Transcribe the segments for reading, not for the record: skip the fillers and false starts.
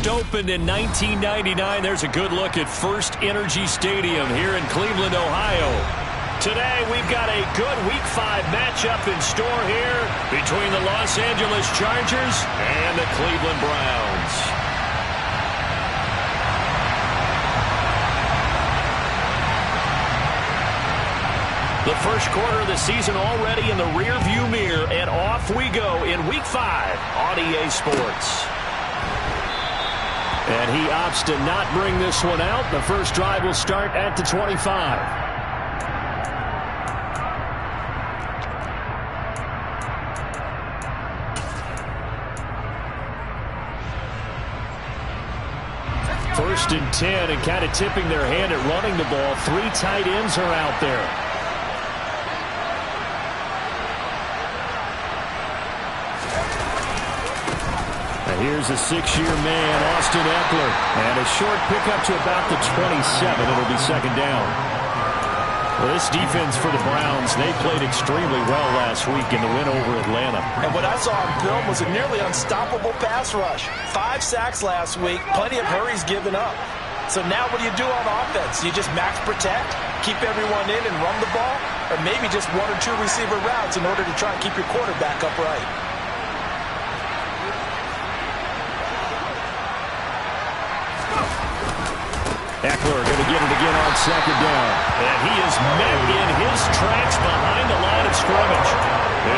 first opened in 1999. There's a good look at First Energy Stadium here in Cleveland, Ohio. Today, we've got a good Week 5 matchup in store here between the Los Angeles Chargers and the Cleveland Browns. The first quarter of the season already in the rearview mirror, and off we go in Week 5 on EA Sports. And he opts to not bring this one out. The first drive will start at the 25. First and 10, and kind of tipping their hand at running the ball. 3 tight ends are out there. Now here's a 6-year man, Austin Eckler. And a short pickup to about the 27. It'll be second down. Well, this defense for the Browns, they played extremely well last week in the win over Atlanta. And what I saw on film was a nearly unstoppable pass rush. 5 sacks last week, plenty of hurries given up. So now what do you do on offense? You just max protect, keep everyone in and run the ball? Or maybe just 1 or 2 receiver routes in order to try and keep your quarterback upright? Eckler going to get it again on second down. And he is met in his tracks behind the line of scrimmage.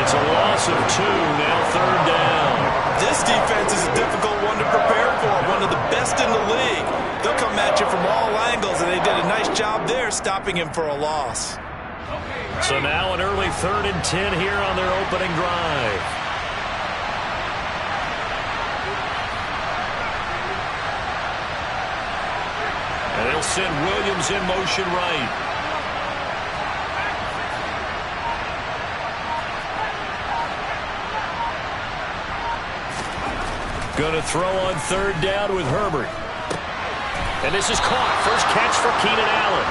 It's a loss of 2, now third down. This defense is a difficult one to prepare for, one of the best in the league. They'll come at you from all angles, and they did a nice job there stopping him for a loss. So now an early 3rd and 10 here on their opening drive. And they'll send Williams in motion right. Going to throw on 3rd down with Herbert. And this is caught. First catch for Keenan Allen.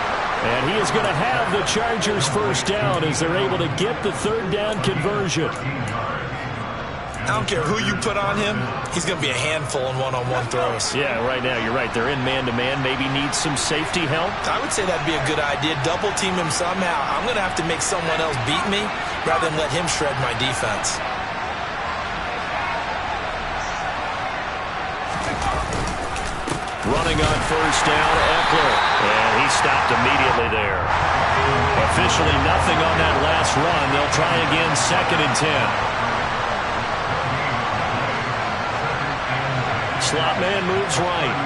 And he is going to have the Chargers first down as they're able to get the 3rd down conversion. I don't care who you put on him, he's going to be a handful in one-on-one throws. Yeah, right now, you're right. They're in man-to-man. Maybe need some safety help. I would say that'd be a good idea. Double team him somehow. I'm going to have to make someone else beat me rather than let him shred my defense. Running on first down, Eckler. And he stopped immediately there. Officially nothing on that last run. They'll try again, 2nd and 10. Slot man moves right.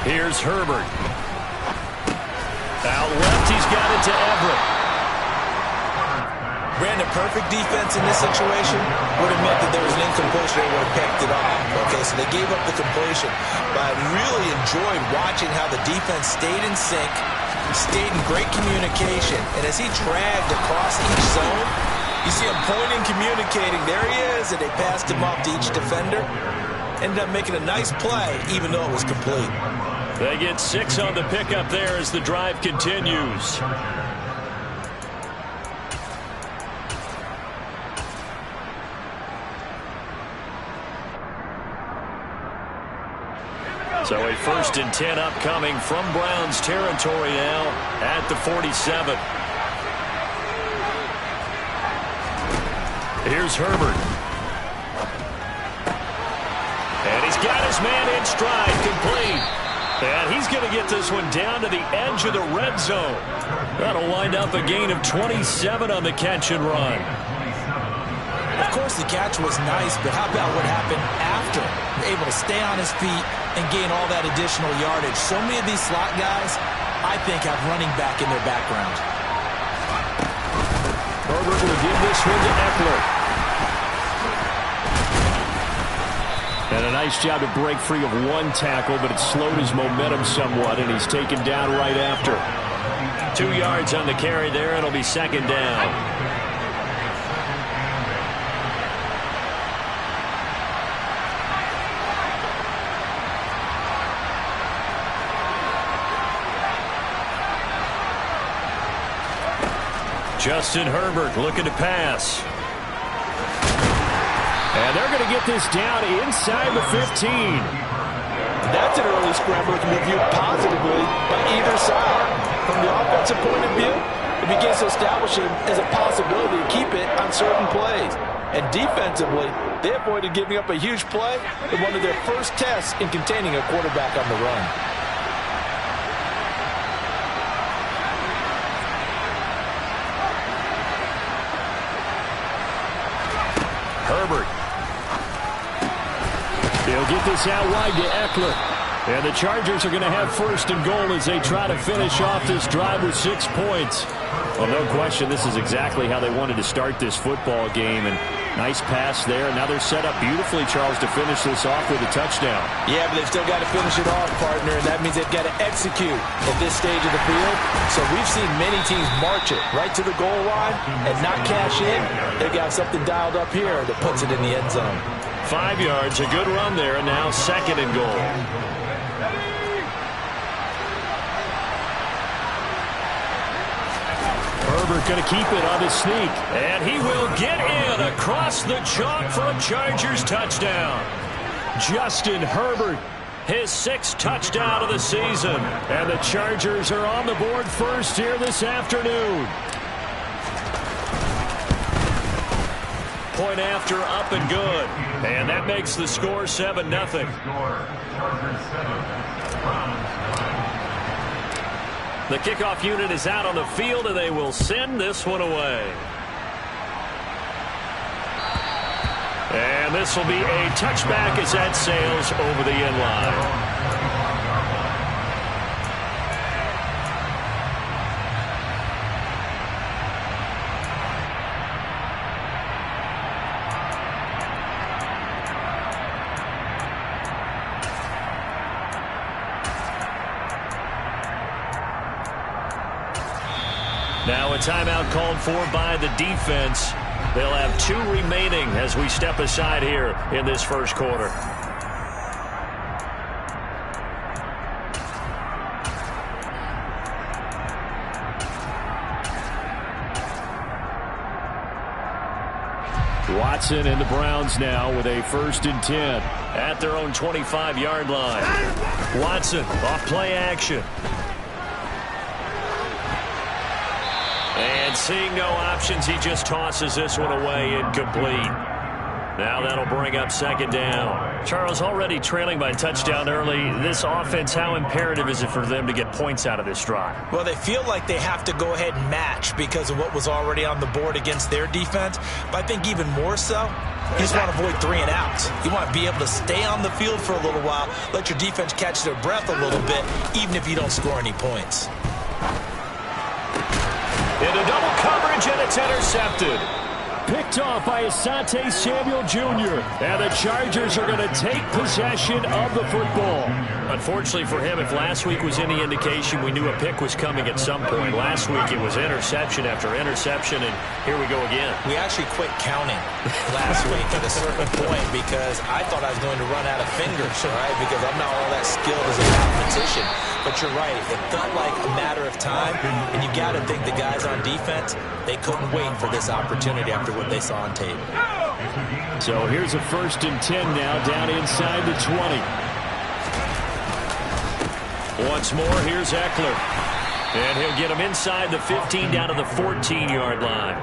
Here's Herbert. Out left, he's got it to Everett. Brandon, perfect defense in this situation would have meant that there was an incompletion. They would have picked it off. Okay, so they gave up the completion. But I really enjoyed watching how the defense stayed in sync, stayed in great communication, and as he dragged across each zone, you see him pointing, communicating. There he is, and they passed him off to each defender. Ended up making a nice play, even though it was complete. They get 6 on the pickup there as the drive continues. So a 1st and 10 upcoming from Browns territory now at the 47. Here's Herbert. And he's got his man in stride, complete. And he's going to get this one down to the edge of the red zone. That'll wind up a gain of 27 on the catch and run. Of course, the catch was nice, but how about what happened after? Able to stay on his feet and gain all that additional yardage. So many of these slot guys, I think, have running back in their background. Herbert will give this one to Eckler. And a nice job to break free of 1 tackle, but it slowed his momentum somewhat, and he's taken down right after. 2 yards on the carry there. It'll be 2nd down. Justin Herbert looking to pass. And they're going to get this down inside the 15. That's an early scramble that can be viewed positively by either side. From the offensive point of view, it begins to establish it as a possibility to keep it on certain plays. And defensively, they avoided giving up a huge play in one of their first tests in containing a quarterback on the run. Herbert. He'll get this out wide to Eckler. And the Chargers are going to have first and goal as they try to finish off this drive with 6 points. Well, no question, this is exactly how they wanted to start this football game. And nice pass there. Now they're set up beautifully, Charles, to finish this off with a touchdown. Yeah, but they've still got to finish it off, partner, and that means they've got to execute at this stage of the field. So we've seen many teams march it right to the goal line and not cash in. They've got something dialed up here that puts it in the end zone. 5 yards, a good run there, and now second and goal. Herbert going to keep it on the sneak. And he will get in across the chalk for a Chargers touchdown. Justin Herbert, his 6th touchdown of the season. And the Chargers are on the board first here this afternoon. Point after, up and good. And that makes the score 7-0. The kickoff unit is out on the field, and they will send this one away. And this will be a touchback as that sails over the end line. Now a timeout called for by the defense. They'll have 2 remaining as we step aside here in this first quarter. Watson and the Browns now with a 1st and 10 at their own 25-yard line. Watson off play action. And seeing no options, he just tosses this one away incomplete. Now that'll bring up 2nd down. Charles, already trailing by a touchdown early. This offense, how imperative is it for them to get points out of this drive? Well, they feel like they have to go ahead and match because of what was already on the board against their defense. But I think even more so, you just want to avoid 3 and outs. You want to be able to stay on the field for a little while, let your defense catch their breath a little bit, even if you don't score any points. Into double coverage, and it's intercepted. Picked off by Asante Samuel Jr. And the Chargers are going to take possession of the football. Unfortunately for him, if last week was any indication, we knew a pick was coming at some point. Last week it was interception after interception, and here we go again. We actually quit counting last week at a certain point because I thought I was going to run out of fingers, right? Because I'm not all that skilled as a mathematician. But you're right, it felt like a matter of time, and you got to think the guys on defense, they couldn't wait for this opportunity after what they saw on tape. So here's a 1st and 10 now, down inside the 20. Once more, here's Eckler. And he'll get him inside the 15 down to the 14-yard line.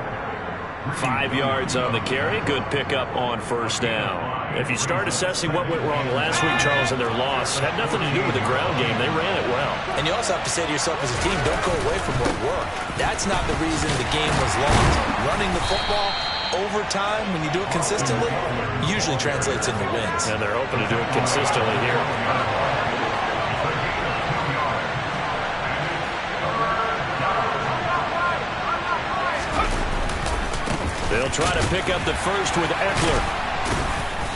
5 yards on the carry. Good pickup on 1st down. If you start assessing what went wrong last week, Charles, in their loss, had nothing to do with the ground game. They ran it well. And you also have to say to yourself as a team, don't go away from what worked. That's not the reason the game was lost. Running the football over time, when you do it consistently, usually translates into wins. And they're open to do it consistently here. They'll try to pick up the first with Eckler.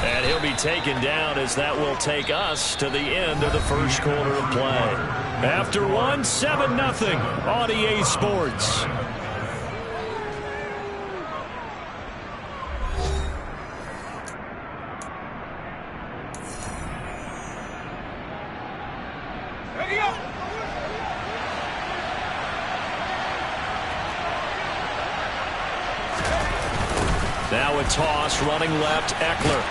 And he'll be taken down as that will take us to the end of the first quarter of play. After one, 7-0 on EA Sports. Now a toss, running left, Eckler.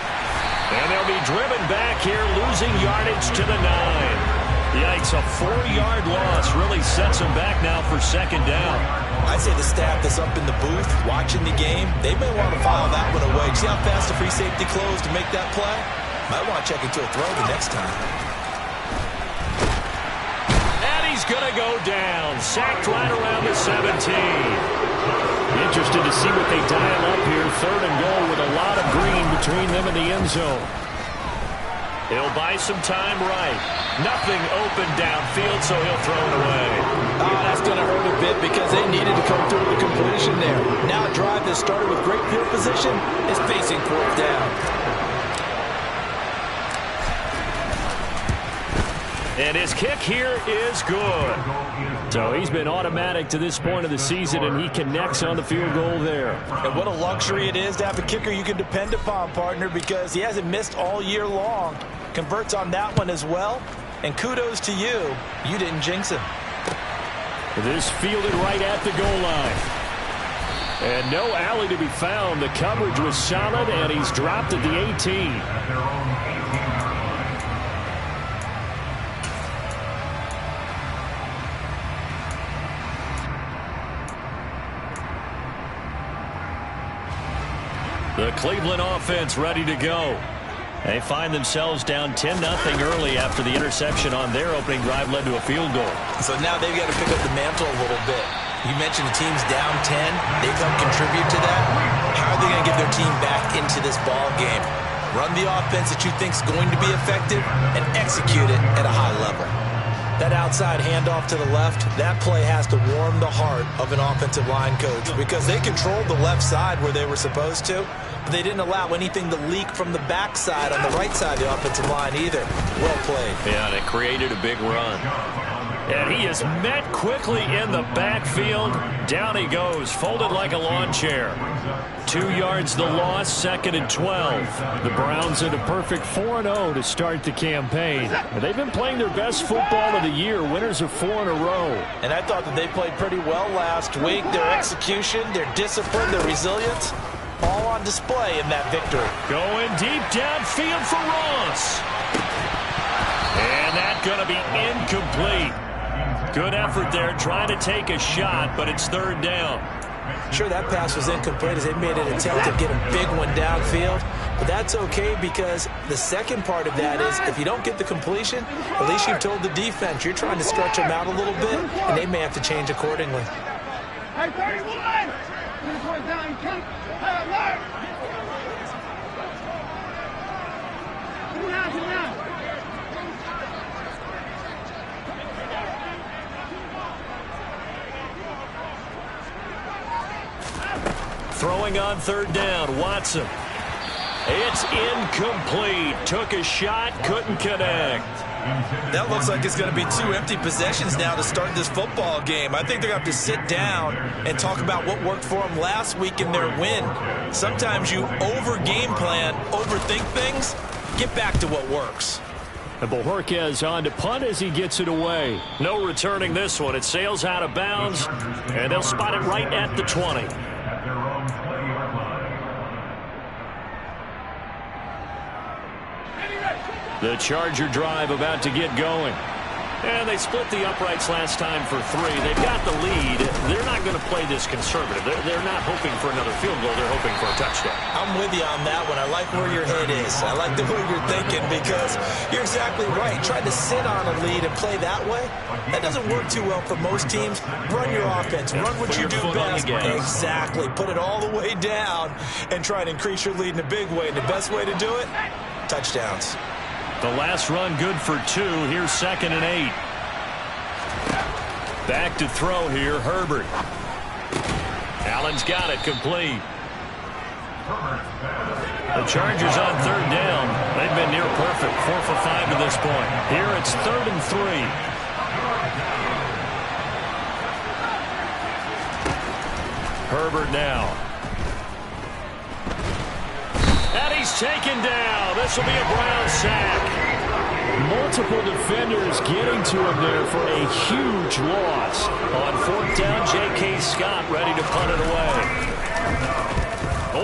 And they'll be driven back here, losing yardage to the 9. Yikes, a 4-yard loss really sets them back now for second down. I'd say the staff that's up in the booth watching the game, they may want to file that one away. See how fast the free safety closed to make that play? Might want to check into a throw the next time. And he's going to go down. Sacked right around the 17. Interested to see what they dial up here. 3rd and goal with a lot of green between them and the end zone. He'll buy some time right. Nothing open downfield, so he'll throw it away. Oh, that's going to hurt a bit because they needed to come through with the completion there. Now a drive that started with great field position is facing 4th down. And his kick here is good. So he's been automatic to this point of the season, and he connects on the field goal there. And what a luxury it is to have a kicker you can depend upon, partner, because he hasn't missed all year long. Converts on that one as well. And kudos to you. You didn't jinx him. This fielded right at the goal line. And no alley to be found. The coverage was solid, and he's dropped at the 18. The Cleveland offense ready to go. They find themselves down 10-0 early after the interception on their opening drive led to a field goal. So now they've got to pick up the mantle a little bit. You mentioned the team's down 10. They come contribute to that. How are they going to get their team back into this ball game? Run the offense that you think is going to be effective and execute it at a high level. That outside handoff to the left, that play has to warm the heart of an offensive line coach because they controlled the left side where they were supposed to, but they didn't allow anything to leak from the backside on the right side of the offensive line either. Well played. Yeah, and it created a big run. And he is met quickly in the backfield. Down he goes, folded like a lawn chair. 2 yards the loss, 2nd and 12. The Browns at a perfect 4-0 to start the campaign. And they've been playing their best football of the year, winners of 4 in a row. And I thought that they played pretty well last week. Their execution, their discipline, their resilience, all on display in that victory. Going deep downfield for Ross. And that's going to be incomplete. Good effort there, trying to take a shot, but it's 3rd down. Sure, that pass was incomplete as they made an attempt to get a big one downfield, but that's okay because the second part of that is if you don't get the completion, at least you've told the defense you're trying to stretch them out a little bit, and they may have to change accordingly. Hey, 31! Throwing on 3rd down, Watson. It's incomplete. Took a shot, couldn't connect. That looks like it's going to be 2 empty possessions now to start this football game. I think they're going to have to sit down and talk about what worked for them last week in their win. Sometimes you over-game plan, overthink things. Get back to what works. And Bojorquez on to punt as he gets it away. No returning this one. It sails out of bounds, and they'll spot it right at the 20. The Charger drive about to get going. And they split the uprights last time for 3. They've got the lead. They're not going to play this conservative. They're not hoping for another field goal. They're hoping for a touchdown. I'm with you on that one. I like where your head is. I like the way you're thinking because you're exactly right. Trying to sit on a lead and play that way, that doesn't work too well for most teams. Run your offense. Run what you do best. Exactly. Put it all the way down and try and increase your lead in a big way. And the best way to do it, touchdowns. The last run good for 2. Here's 2nd and 8. Back to throw here, Herbert. Allen's got it complete. The Chargers on 3rd down. They've been near perfect. 4 for 5 to this point. Here it's 3rd and 3. Herbert now. And he's taken down. This will be a Brown sack. Multiple defenders getting to him there for a huge loss. On 4th down, J.K. Scott ready to punt it away.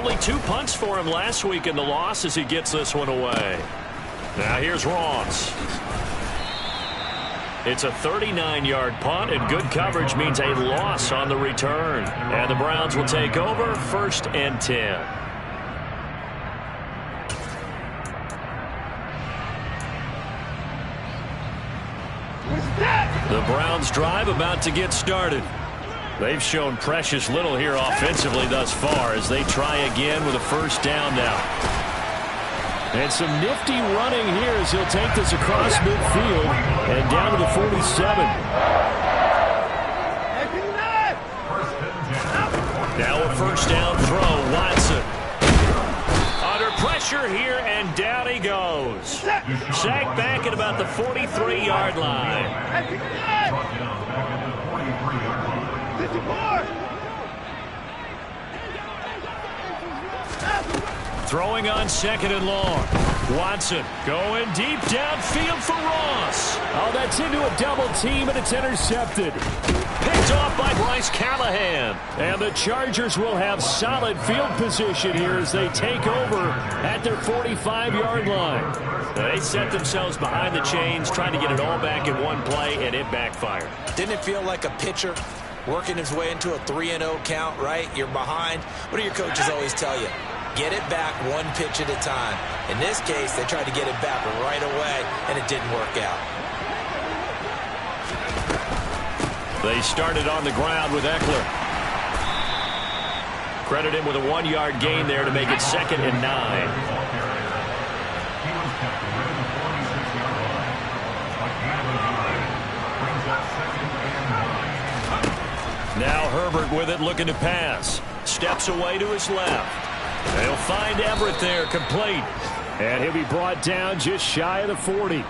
Only 2 punts for him last week in the loss as he gets this one away. Now here's Ross. It's a 39-yard punt, and good coverage means a loss on the return. And the Browns will take over 1st and 10. The Browns drive about to get started. They've shown precious little here offensively thus far as they try again with a 1st down now. And some nifty running here as he'll take this across midfield and down to the 47. Now a 1st down throw, Watson. Under pressure here, and down he goes. Sacked back at about the 43-yard line. Throwing on 2nd and long. Watson going deep downfield for Ross. Oh, that's into a double team, and it's intercepted. Picked off by Bryce Callahan. And the Chargers will have solid field position here as they take over at their 45-yard line. They set themselves behind the chains, trying to get it all back in one play, and it backfired. Didn't it feel like a pitcher working his way into a 3-0 count, right? You're behind. What do your coaches always tell you? Get it back 1 pitch at a time. In this case, they tried to get it back right away, and it didn't work out. They started on the ground with Eckler. Credit him with a 1-yard gain there to make it 2nd and 9. Now Herbert with it, looking to pass. Steps away to his left. They'll find Everett there, complete. And he'll be brought down just shy of the 40.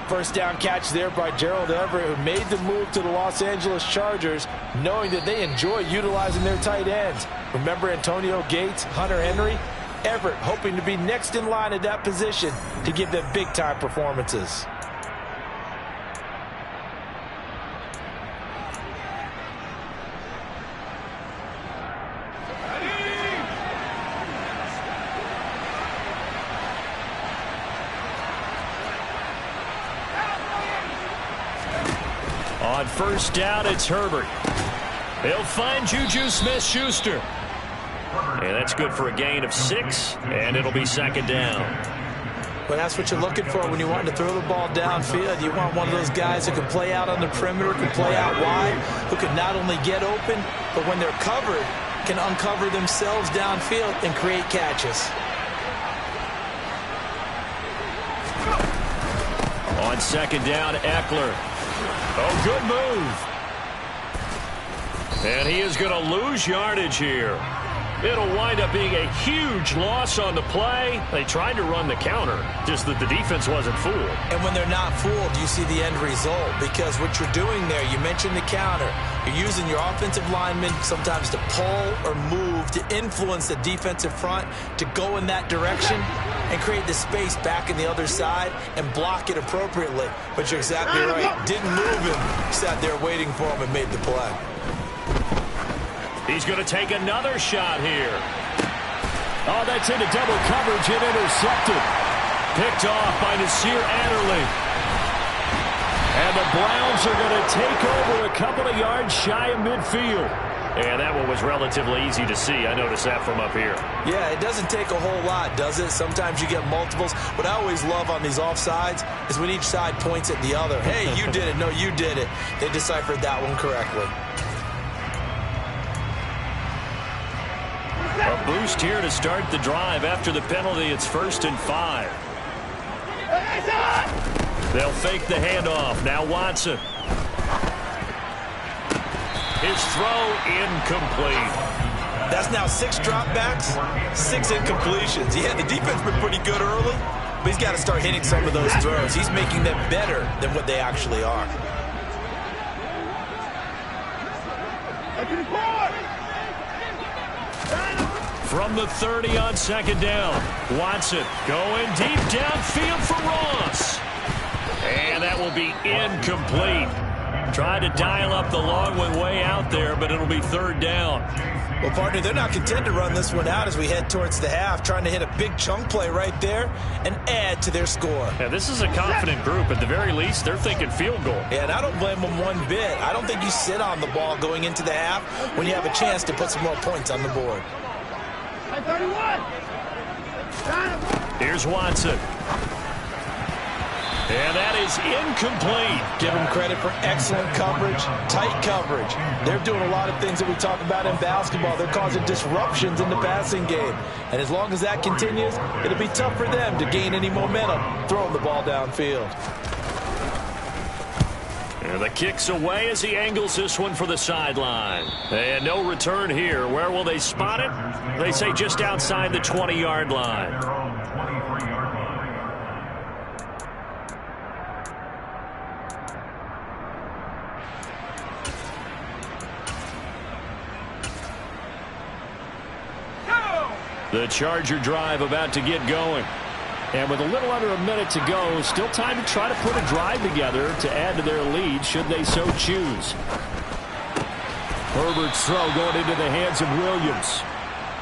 1st down catch there by Gerald Everett, who made the move to the Los Angeles Chargers, knowing that they enjoy utilizing their tight ends. Remember Antonio Gates, Hunter Henry? Everett hoping to be next in line at that position to give them big-time performances. On 1st down, it's Herbert. He'll find Juju Smith-Schuster. And that's good for a gain of 6, and it'll be 2nd down. Well, that's what you're looking for when you want to throw the ball downfield. You want one of those guys who can play out on the perimeter, can play out wide, who can not only get open, but when they're covered, can uncover themselves downfield and create catches. On 2nd down, Eckler. Oh, good move. And he is going to lose yardage here. It'll wind up being a huge loss on the play. They tried to run the counter, just that the defense wasn't fooled. And when they're not fooled, you see the end result. Because what you're doing there, you mentioned the counter. You're using your offensive linemen sometimes to pull or move, to influence the defensive front, to go in that direction and create the space back in the other side and block it appropriately. But you're exactly right. Didn't move him. Sat there waiting for him and made the play. He's going to take another shot here. Oh, that's into double coverage and intercepted. Picked off by Nasir Adderley. And the Browns are going to take over a couple of yards shy of midfield. And that one was relatively easy to see. I noticed that from up here. Yeah, it doesn't take a whole lot, does it? Sometimes you get multiples. What I always love on these offsides is when each side points at the other. Hey, you did it. No, you did it. They deciphered that one correctly. A boost here to start the drive. After the penalty, it's 1st and 5. They'll fake the handoff. Now Watson. His throw incomplete. That's now 6 dropbacks, 6 incompletions. Yeah, the defense been pretty good early, but he's got to start hitting some of those throws. He's making them better than what they actually are. From the 30 on 2nd down. Watson going deep downfield for Ross. And that will be incomplete. Tried to dial up the long one way out there, but it'll be third down. Well, partner, they're not content to run this one out as we head towards the half, trying to hit a big chunk play right there and add to their score. Yeah, this is a confident group. At the very least, they're thinking field goal. Yeah, and I don't blame them one bit. I don't think you sit on the ball going into the half when you have a chance to put some more points on the board. 31. Here's Watson. And that is incomplete. Give them credit for excellent coverage, tight coverage. They're doing a lot of things that we talk about in basketball. They're causing disruptions in the passing game. And as long as that continues, it'll be tough for them to gain any momentum throwing the ball downfield. And the kick's away as he angles this one for the sideline. And no return here. Where will they spot it? They say just outside the 20-yard line. The Charger drive about to get going. And with a little under a minute to go, still time to try to put a drive together to add to their lead should they so choose. Herbert's throw going into the hands of Williams.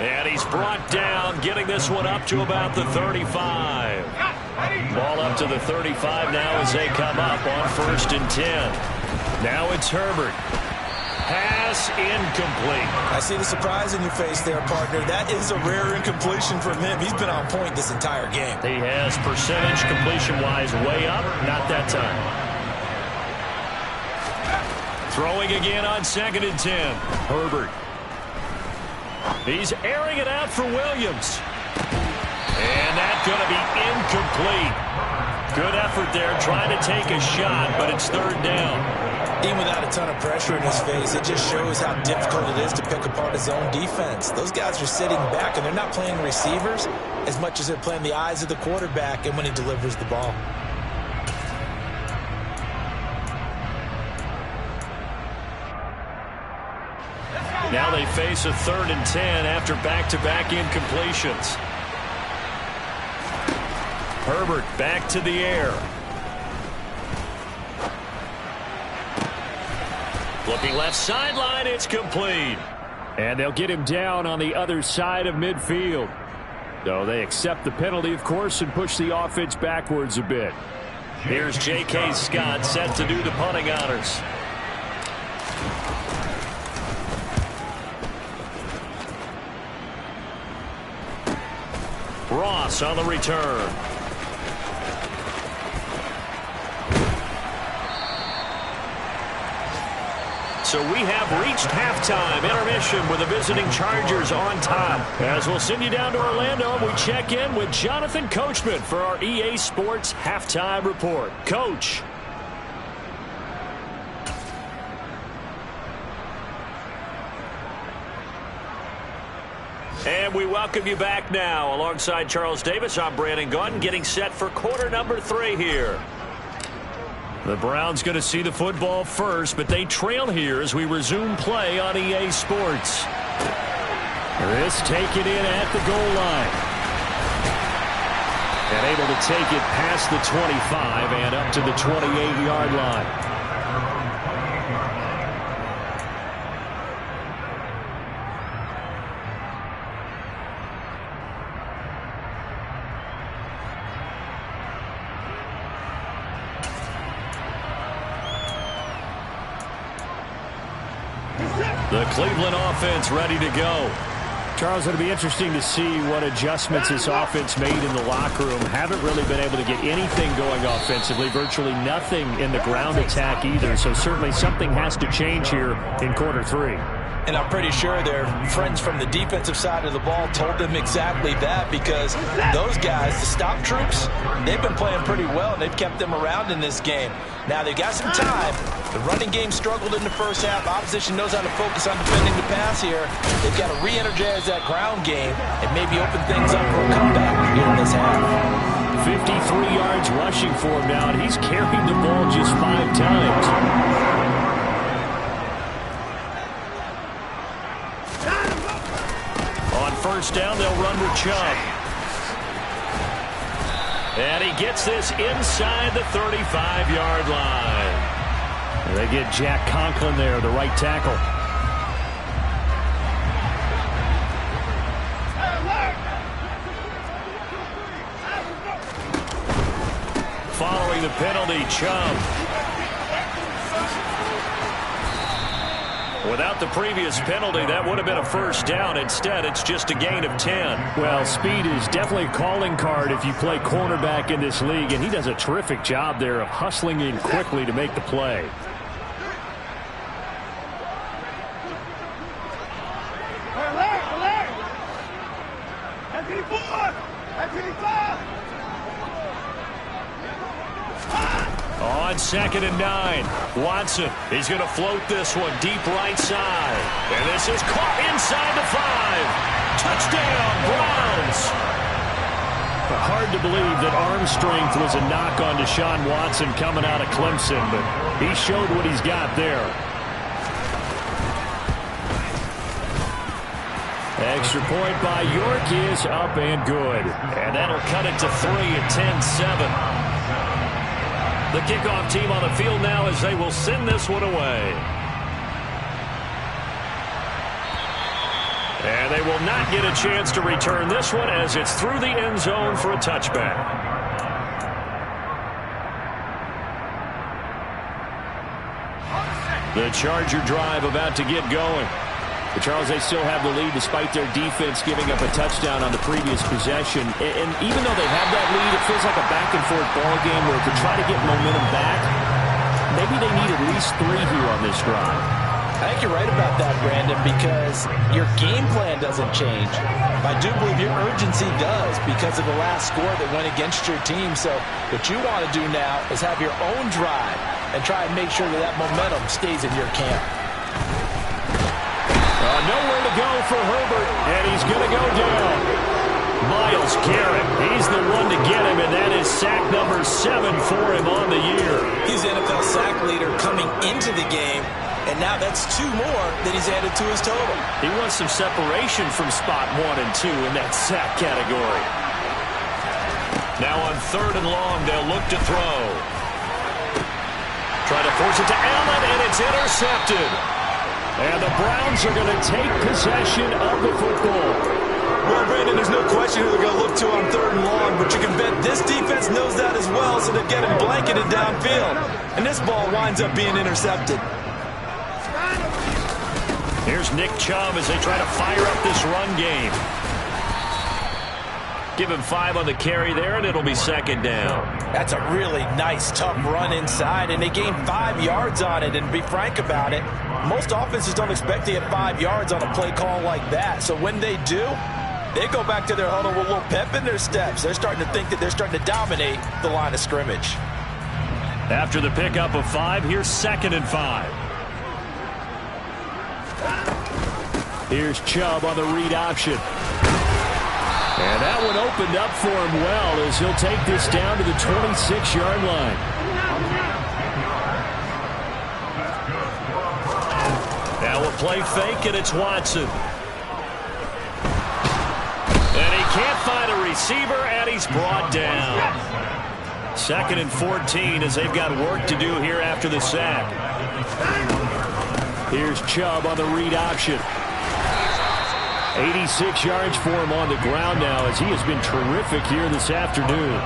And he's brought down, getting this one up to about the 35. Ball up to the 35 now as they come up on 1st and 10. Now it's Herbert. Pass incomplete. I see the surprise in your face there, partner. That is a rare incompletion from him. He's been on point this entire game. He has percentage completion-wise way up. Not that time. Throwing again on 2nd and 10. Herbert. He's airing it out for Williams. And that's going to be incomplete. Good effort there, trying to take a shot, but it's 3rd down. Even without a ton of pressure in his face, it just shows how difficult it is to pick apart his own defense. Those guys are sitting back, and they're not playing receivers as much as they're playing the eyes of the quarterback and when he delivers the ball. Now they face a 3rd and 10 after back-to-back incompletions. Herbert back to the air. Looking left sideline, it's complete. And they'll get him down on the other side of midfield. So they accept the penalty, of course, and push the offense backwards a bit. Here's J.K. Scott set to do the punting honors. Ross on the return. So we have reached halftime intermission with the visiting Chargers on top. As we'll send you down to Orlando, we check in with Jonathan Coachman for our EA Sports Halftime Report. Coach. And we welcome you back now. Alongside Charles Davis, I'm Brandon Gunn, getting set for quarter number 3 here. The Browns going to see the football first, but they trail here as we resume play on EA Sports. This taken in at the goal line. And able to take it past the 25 and up to the 28-yard line. The Cleveland offense ready to go. Charles, it'll be interesting to see what adjustments this offense made in the locker room. Haven't really been able to get anything going offensively. Virtually nothing in the ground attack either. So certainly something has to change here in quarter 3. And I'm pretty sure their friends from the defensive side of the ball told them exactly that, because those guys, the stop troops, they've been playing pretty well, and they've kept them around in this game. Now, they've got some time. The running game struggled in the first half. Opposition knows how to focus on defending the pass here. They've got to re-energize that ground game and maybe open things up for a comeback here in this half. 53 yards rushing for him now, and he's carried the ball just 5 times. First down, they'll run with Chubb. And he gets this inside the 35-yard line. They get Jack Conklin there, the right tackle. Following the penalty, Chubb. Without the previous penalty, that would have been a first down. Instead, it's just a gain of 10. Well, speed is definitely a calling card if you play cornerback in this league, and he does a terrific job there of hustling in quickly to make the play. On 2nd and 9, Watson, he's going to float this one deep right side. And this is caught inside the 5. Touchdown, Browns. Hard to believe that arm strength was a knock on Deshaun Watson coming out of Clemson, but he showed what he's got there. Extra point by York is up and good. And that'll cut it to 3 at 10-7. The kickoff team on the field now as they will send this one away. And they will not get a chance to return this one as it's through the end zone for a touchback. The Charger drive about to get going. But Charles, they still have the lead despite their defense giving up a touchdown on the previous possession. And even though they have that lead, it feels like a back-and-forth ball game where to try to get momentum back, maybe they need at least 3 here on this drive. I think you're right about that, Brandon, because your game plan doesn't change. I do believe your urgency does because of the last score that went against your team. So what you want to do now is have your own drive and try and make sure that that momentum stays in your camp. Nowhere to go for Herbert, and he's going to go down. Myles Garrett, he's the one to get him, and that is sack number 7 for him on the year. He's the NFL sack leader coming into the game, and now that's 2 more that he's added to his total. He wants some separation from spot 1 and 2 in that sack category. Now on 3rd and long, they'll look to throw. Try to force it to Allen, and it's intercepted. And the Browns are going to take possession of the football. Well, Brandon, there's no question who they're going to look to on 3rd and long, but you can bet this defense knows that as well, so they're getting blanketed downfield. And this ball winds up being intercepted. Here's Nick Chubb as they try to fire up this run game. Give him 5 on the carry there, and it'll be 2nd down. That's a really nice, tough run inside, and they gained 5 yards on it. And to be frank about it, most offenses don't expect to get 5 yards on a play call like that. So when they do, they go back to their huddle with a little pep in their steps. They're starting to think that they're starting to dominate the line of scrimmage. After the pickup of 5, here's 2nd and 5. Here's Chubb on the read option. And that one opened up for him well as he'll take this down to the 26-yard line. Now a play fake, and it's Watson. And he can't find a receiver, and he's brought down. 2nd and 14 as they've got work to do here after the sack. Here's Chubb on the read option. 86 yards for him on the ground now as he has been terrific here this afternoon.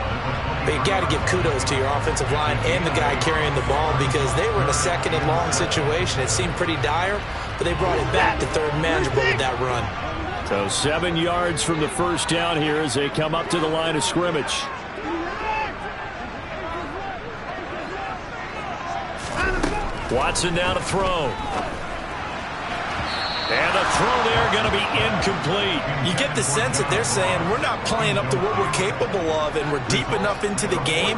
But you got to give kudos to your offensive line and the guy carrying the ball because they were in a 2nd and long situation. It seemed pretty dire, but they brought it back to 3rd and manageable with that run. So 7 yards from the first down here as they come up to the line of scrimmage. Watson now to throw. And the throw there going to be incomplete. You get the sense that they're saying we're not playing up to what we're capable of, and we're deep enough into the game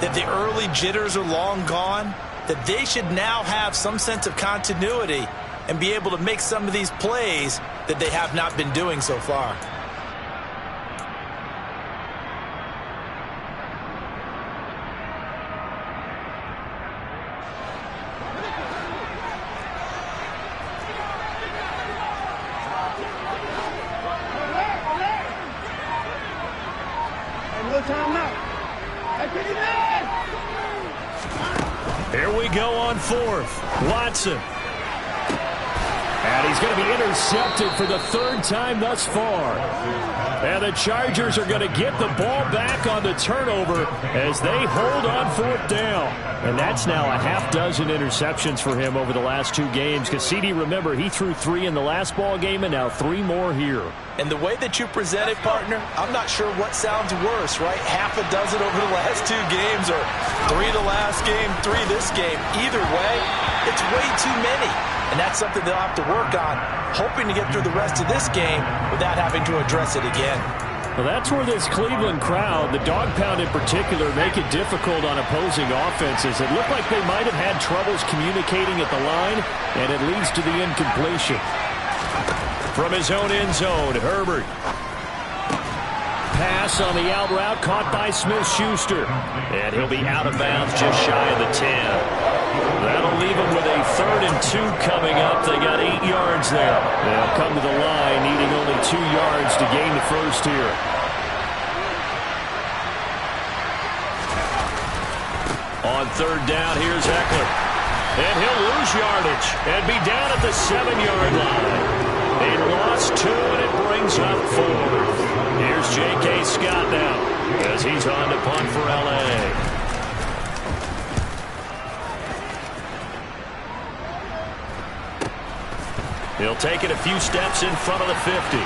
that the early jitters are long gone, that they should now have some sense of continuity and be able to make some of these plays that they have not been doing so far. Here we go on fourth. Watson. And he's going to be intercepted for the third time thus far. And the Chargers are going to get the ball back on the turnover as they hold on fourth down. And that's now a half dozen interceptions for him over the last 2 games. Because CD, remember, he threw 3 in the last ball game and now 3 more here. And the way that you present it, partner, I'm not sure what sounds worse, right? Half a dozen over the last 2 games or 3 the last game, 3 this game. Either way, it's way too many. And that's something they'll have to work on, hoping to get through the rest of this game without having to address it again. Well, that's where this Cleveland crowd, the dog pound in particular, make it difficult on opposing offenses. It looked like they might have had troubles communicating at the line, and it leads to the incompletion. From his own end zone, Herbert. Pass on the out route, caught by Smith-Schuster. And he'll be out of bounds just shy of the 10. That'll leave him with a 3rd and 2 coming up. They got 8 yards there. They'll come to the line, needing only 2 yards to gain the first here. On 3rd down, here's Eckler. And he'll lose yardage and be down at the 7-yard line. They lost 2, and it brings up 4. Here's J.K. Scott now as he's on to punt for L.A. He'll take it a few steps in front of the 50.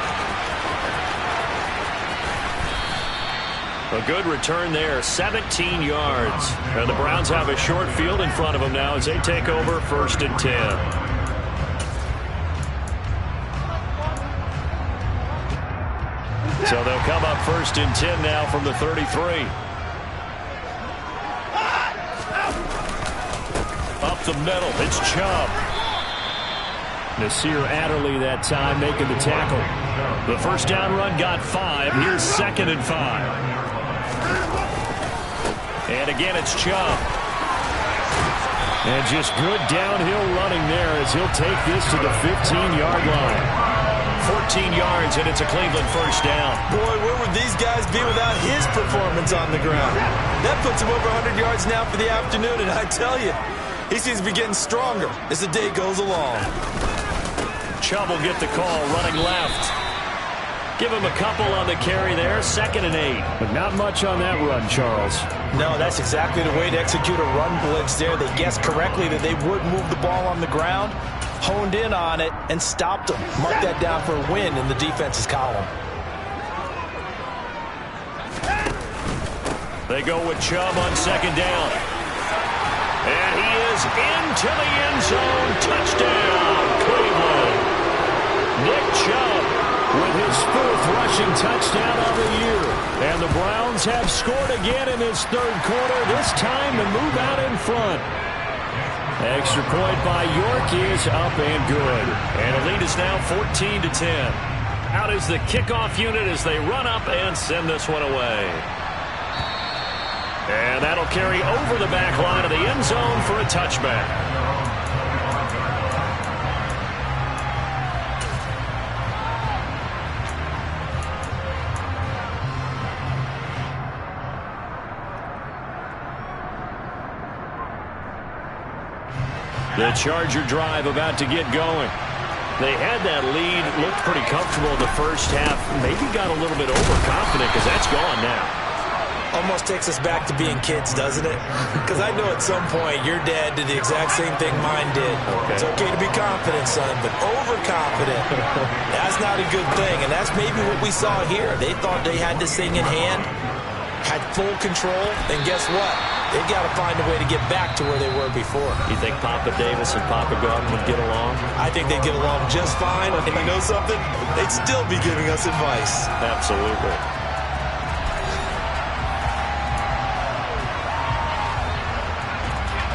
A good return there, 17 yards. And the Browns have a short field in front of them now as they take over 1st and 10. So they'll come up 1st and 10 now from the 33. Up the middle, it's Chubb. Nasir Adderley that time making the tackle. The first down run got 5. Here's 2nd and 5. And again, it's Chubb. And just good downhill running there as he'll take this to the 15-yard line. 14 yards, and it's a Cleveland first down. Boy, where would these guys be without his performance on the ground? That puts him over 100 yards now for the afternoon, and I tell you, he seems to be getting stronger as the day goes along. Chubb will get the call, running left. Give him a couple on the carry there, 2nd and 8. But not much on that run, Charles. No, that's exactly the way to execute a run blitz there. They guessed correctly that they would move the ball on the ground, honed in on it, and stopped them. Mark that down for a win in the defense's column. They go with Chubb on 2nd down. And he is into the end zone. Touchdown, Cleveland. Nick Chubb with his 4th rushing touchdown of the year. And the Browns have scored again in this 3rd quarter, this time to move out in front. Extra point by York is up and good. And the lead is now 14 to 10. Out is the kickoff unit as they run up and send this one away. And that'll carry over the back line of the end zone for a touchback. The Charger drive about to get going. They had that lead, looked pretty comfortable in the first half. Maybe got a little bit overconfident because that's gone now. Almost takes us back to being kids, doesn't it? Because I know at some point your dad did the exact same thing mine did. Okay. It's okay to be confident, son, but overconfident, that's not a good thing. And that's maybe what we saw here. They thought they had this thing in hand, had full control, and guess what? They've got to find a way to get back to where they were before. You think Papa Davis and Papa Gordon would get along? I think they'd get along just fine. And you know something? They'd still be giving us advice. Absolutely.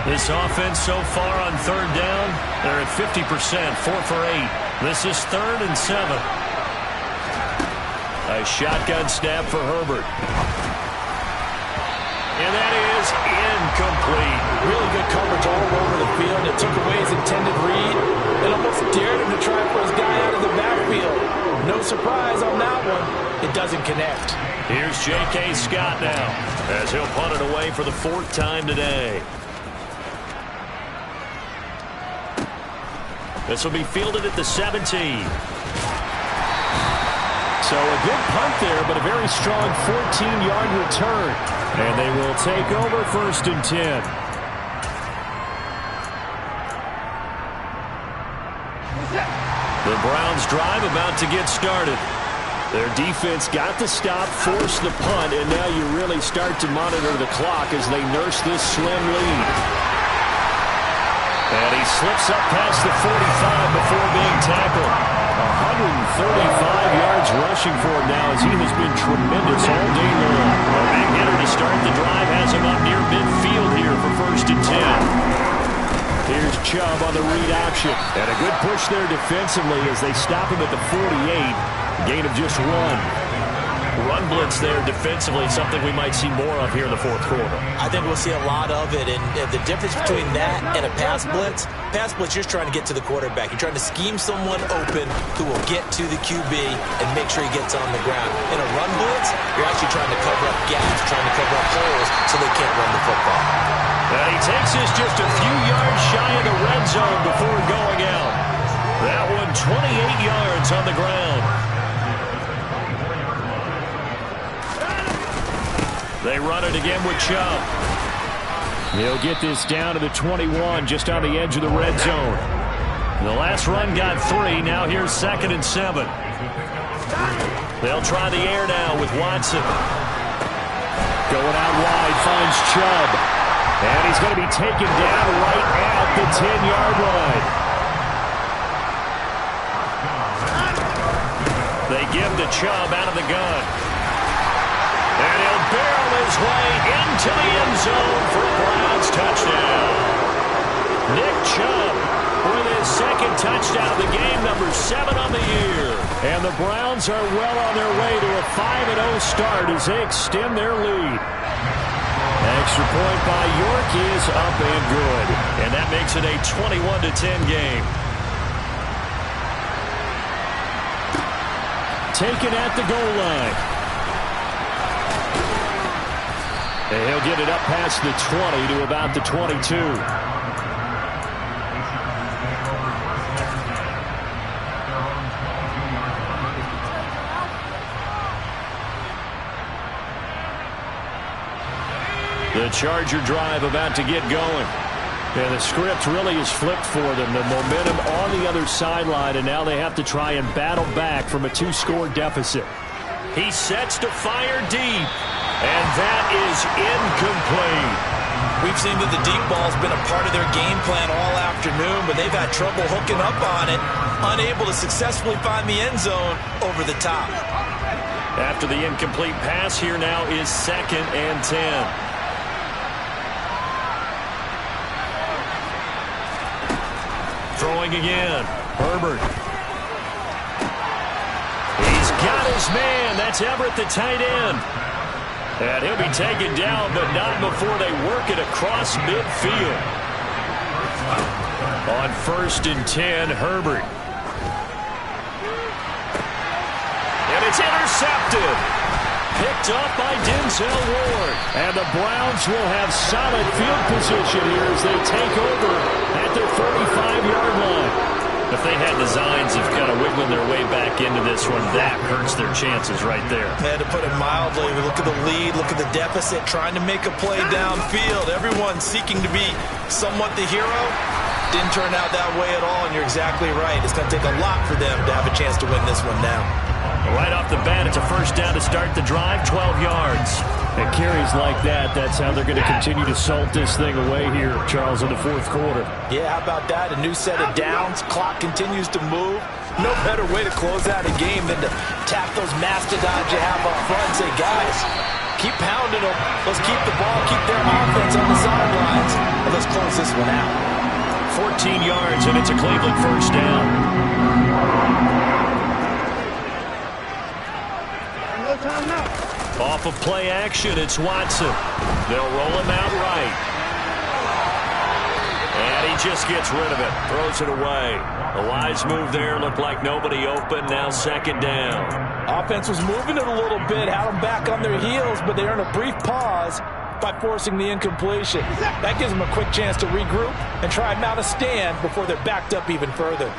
This offense so far on 3rd down, they're at 50%, 4 for 8. This is 3rd and 7. A shotgun snap for Herbert. And that is incomplete. Really good coverage all over the field. It took away his intended read and almost dared him to try for his guy out of the backfield. No surprise on that one. It doesn't connect. Here's J.K. Scott now as he'll punt it away for the 4th time today. This will be fielded at the 17. So a good punt there, but a very strong 14-yard return. And they will take over 1st and 10. The Browns drive about to get started. Their defense got the stop, forced the punt, and now you really start to monitor the clock as they nurse this slim lead. And he slips up past the 45 before being tackled. 135 yards rushing for him now as he has been tremendous all day long. A big hitter to start the drive has him up near midfield here for 1st and 10. Here's Chubb on the read option. And a good push there defensively as they stop him at the 48. Gain of just 1. Run blitz there defensively, something we might see more of here in the 4th quarter. I think we'll see a lot of it, and the difference between that and a pass blitz, you're just trying to get to the quarterback. You're trying to scheme someone open who will get to the QB and make sure he gets on the ground. In a run blitz, you're actually trying to cover up gaps, trying to cover up holes so they can't run the football. And he takes this just a few yards shy of the red zone before going out. That one 28 yards on the ground. They run it again with Chubb. He'll get this down to the 21, just on the edge of the red zone. The last run got 3. Now here's 2nd and 7. They'll try the air now with Watson. Going out wide, finds Chubb. And he's going to be taken down right at the 10-yard line. They give to Chubb out of the gun. And he'll barrel his way into the end zone for a Browns touchdown. Nick Chubb with his 2nd touchdown of the game, number 7 on the year. And the Browns are well on their way to a 5-0 start as they extend their lead. Extra point by York is up and good. And that makes it a 21-10 game. Taken at the goal line. And he'll get it up past the 20 to about the 22. The Charger drive about to get going. And the script really is flipped for them. The momentum on the other sideline, and now they have to try and battle back from a 2-score deficit. He sets to fire deep. And that is incomplete. We've seen that the deep ball's been a part of their game plan all afternoon, but they've had trouble hooking up on it, unable to successfully find the end zone over the top. After the incomplete pass, here now is 2nd and 10. Throwing again. Herbert. He's got his man. That's Everett, the tight end. And he'll be taken down, but not before they work it across midfield. On 1st and 10, Herbert. And it's intercepted. Picked up by Denzel Ward. And the Browns will have solid field position here as they take over at their 45-yard line. If they had designs of kind of wiggling their way back into this one, that hurts their chances right there. And to put it mildly, we look at the lead, look at the deficit, trying to make a play downfield. Everyone seeking to be somewhat the hero. Didn't turn out that way at all, and you're exactly right. It's going to take a lot for them to have a chance to win this one now. Right off the bat, it's a 1st down to start the drive, 12 yards. And carries like that, that's how they're going to continue to salt this thing away here, Charles, in the 4th quarter. Yeah, how about that? A new set of downs. Clock continues to move. No better way to close out a game than to tap those mastodons you have up front and say, guys, keep pounding them. Let's keep the ball, keep their offense on the sidelines, and let's close this one out. 14 yards, and it's a Cleveland 1st down. No time now. Off of play action, it's Watson. They'll roll him out right. And he just gets rid of it, throws it away. A wise move there, looked like nobody open, now 2nd down. Offense was moving it a little bit, had them back on their heels, but they earned a brief pause. by forcing the incompletion. That gives them a quick chance to regroup and try and mount a stand before they're backed up even further.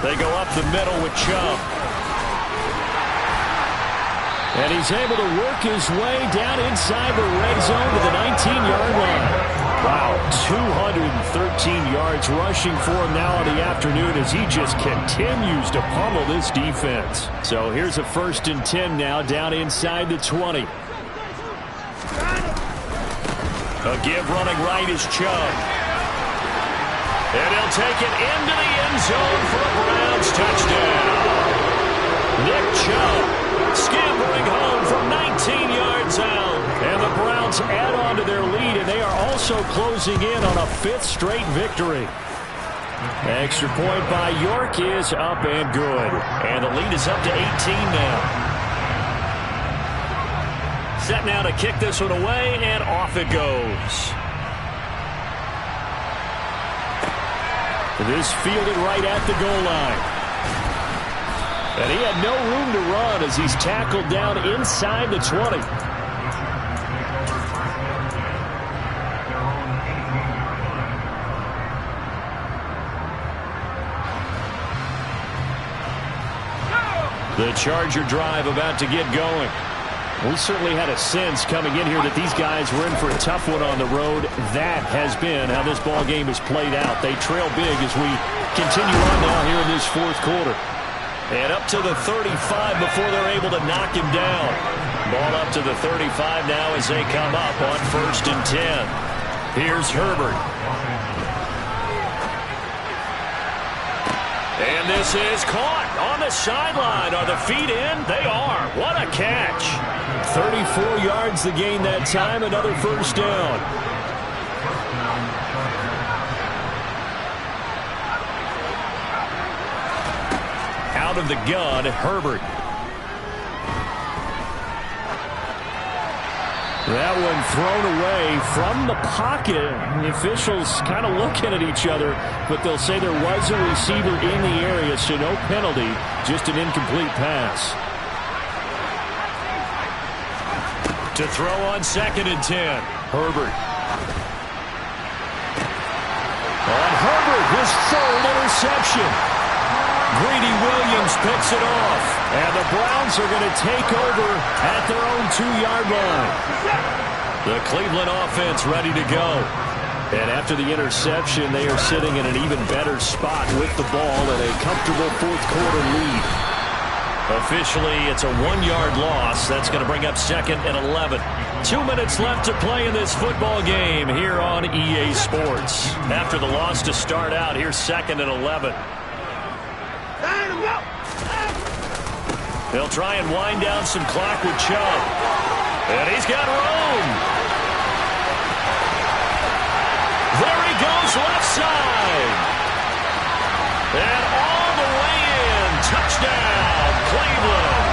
They go up the middle with Chubb. And he's able to work his way down inside the red zone to the 19-yard line. Wow, 213 yards rushing for him now in the afternoon as he just continues to pummel this defense. So here's a 1st and 10 now down inside the 20. A give running right is Chubb. And he'll take it into the end zone for a Browns touchdown. Nick Chubb scampering home from 19 yards out. And the Browns add on to their lead, and they are also closing in on a 5th straight victory. Extra point by York is up and good. And the lead is up to 18 now. Set now to kick this one away, and off it goes. This fielded right at the goal line. And he had no room to run as he's tackled down inside the 20. The Charger drive about to get going. We certainly had a sense coming in here that these guys were in for a tough one on the road. That has been how this ball game has played out. They trail big as we continue on now here in this 4th quarter. And up to the 35 before they're able to knock him down. Ball up to the 35 now as they come up on 1st and 10. Here's Herbert. And this is caught on the sideline. Are the feet in? They are. What a catch. 34 yards to gain that time. Another 1st down. Out of the gun, Herbert. That one thrown away from the pocket. The officials kind of looking at each other, but they'll say there was a receiver in the area, so no penalty, just an incomplete pass. To throw on 2nd and 10, Herbert. On Herbert, his 3rd interception. Greedy Williams picks it off. And the Browns are going to take over at their own 2-yard line. The Cleveland offense ready to go. And after the interception, they are sitting in an even better spot with the ball and a comfortable 4th quarter lead. Officially, it's a 1-yard loss. That's going to bring up 2nd and 11. 2 minutes left to play in this football game here on EA Sports. After the loss to start out, here's 2nd and 11. They'll try and wind down some clock with Chubb. And he's got room. There he goes, left side. And all the way in. Touchdown, Cleveland.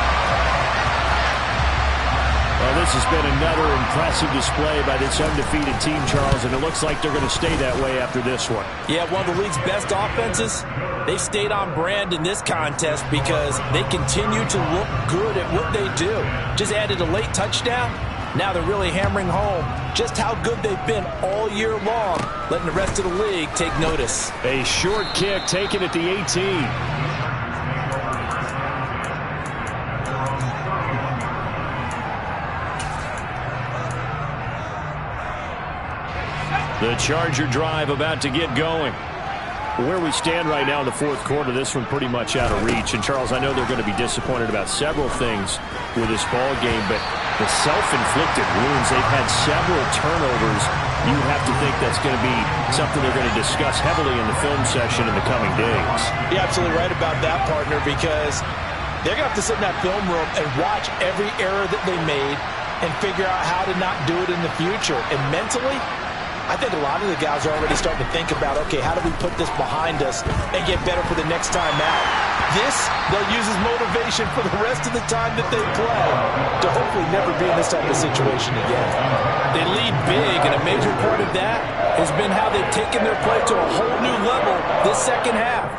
Well, this has been another impressive display by this undefeated team, Charles, and it looks like they're going to stay that way after this one. Yeah, one of the league's best offenses. They stayed on brand in this contest because they continue to look good at what they do. Just added a late touchdown. Now they're really hammering home just how good they've been all year long, letting the rest of the league take notice. A short kick taken at the 18. The Charger drive about to get going. Where we stand right now in the 4th quarter, this one pretty much out of reach. And, Charles, I know they're going to be disappointed about several things with this ball game, but the self-inflicted wounds, they've had several turnovers. You have to think that's going to be something they're going to discuss heavily in the film session in the coming days. You're absolutely right about that, partner, because they're going to have to sit in that film room and watch every error that they made and figure out how to not do it in the future. And mentally, I think a lot of the guys are already starting to think about, okay, how do we put this behind us and get better for the next time out? This, they'll use as motivation for the rest of the time that they play to hopefully never be in this type of situation again. They lead big, and a major part of that has been how they've taken their play to a whole new level this second half.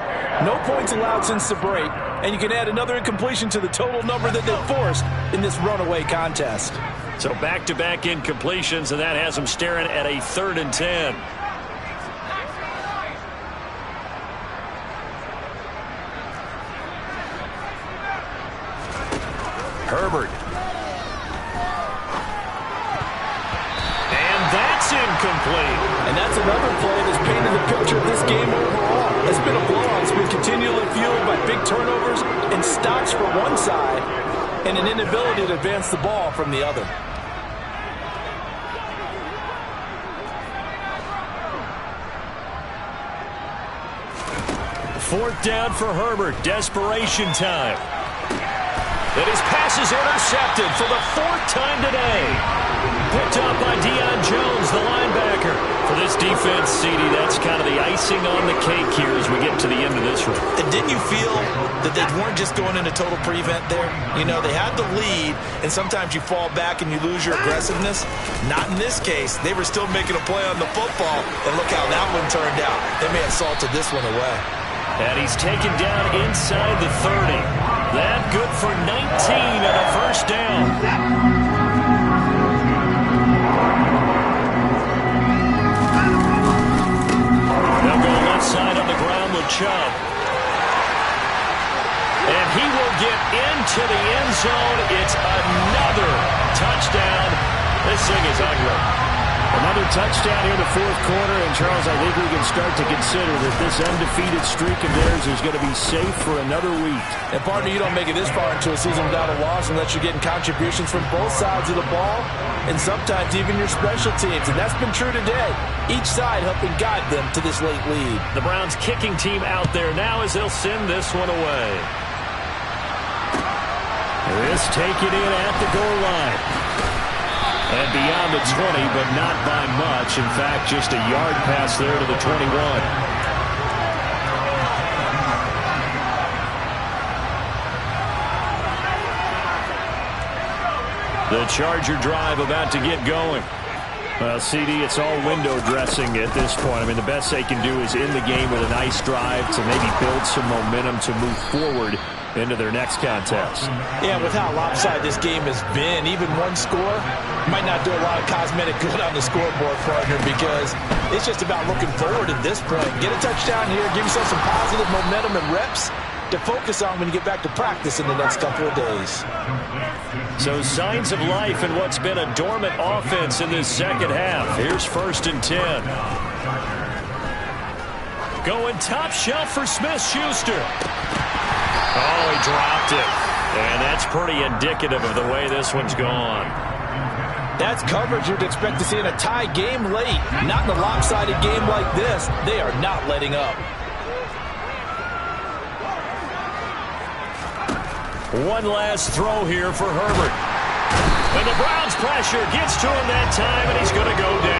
No points allowed since the break, and you can add another incompletion to the total number that they forced in this runaway contest. So back-to-back incompletions, and that has them staring at a 3rd and 10. Herbert. And that's incomplete. And that's another play that's painted the picture of this game overall. It's been a blowout. It's been continually fueled by big turnovers and stops for one side and an inability to advance the ball from the other. Fourth down for Herbert. Desperation time. And his pass is intercepted for the 4th time today. Picked up by Deion Jones, the linebacker. For this defense, CD, that's kind of the icing on the cake here as we get to the end of this one. And didn't you feel that they weren't just going into total prevent there? You know, they had the lead, and sometimes you fall back and you lose your aggressiveness. Not in this case. They were still making a play on the football, and look how that one turned out. They may have salted this one away. And he's taken down inside the 30. That good for 19 and a first down. They'll go left side on the ground with Chubb. And he will get into the end zone. It's another touchdown. This thing is ugly. Another touchdown here in the 4th quarter. And, Charles, I think we can start to consider that this undefeated streak of theirs is going to be safe for another week. And, partner, you don't make it this far into a season without a loss unless you're getting contributions from both sides of the ball and sometimes even your special teams. And that's been true today. Each side helping guide them to this late lead. The Browns kicking team out there now as they'll send this one away. This taken in at the goal line. And beyond the 20, but not by much. In fact, just a yard pass there to the 21. The Charger drive about to get going. Well, CD, it's all window dressing at this point. I mean, the best they can do is end the game with a nice drive to maybe build some momentum to move forward into their next contest. Yeah, with how lopsided this game has been, even one score might not do a lot of cosmetic good on the scoreboard, partner, because it's just about looking forward at this point. Get a touchdown here, give yourself some positive momentum and reps to focus on when you get back to practice in the next couple of days. So signs of life in what's been a dormant offense in this second half. Here's 1st and 10. Going top shelf for Smith-Schuster. Oh, he dropped it. And that's pretty indicative of the way this one's gone. That's coverage you'd expect to see in a tie game late. Not in a lopsided game like this. They are not letting up. One last throw here for Herbert. And the Browns pressure gets to him that time, and he's going to go down.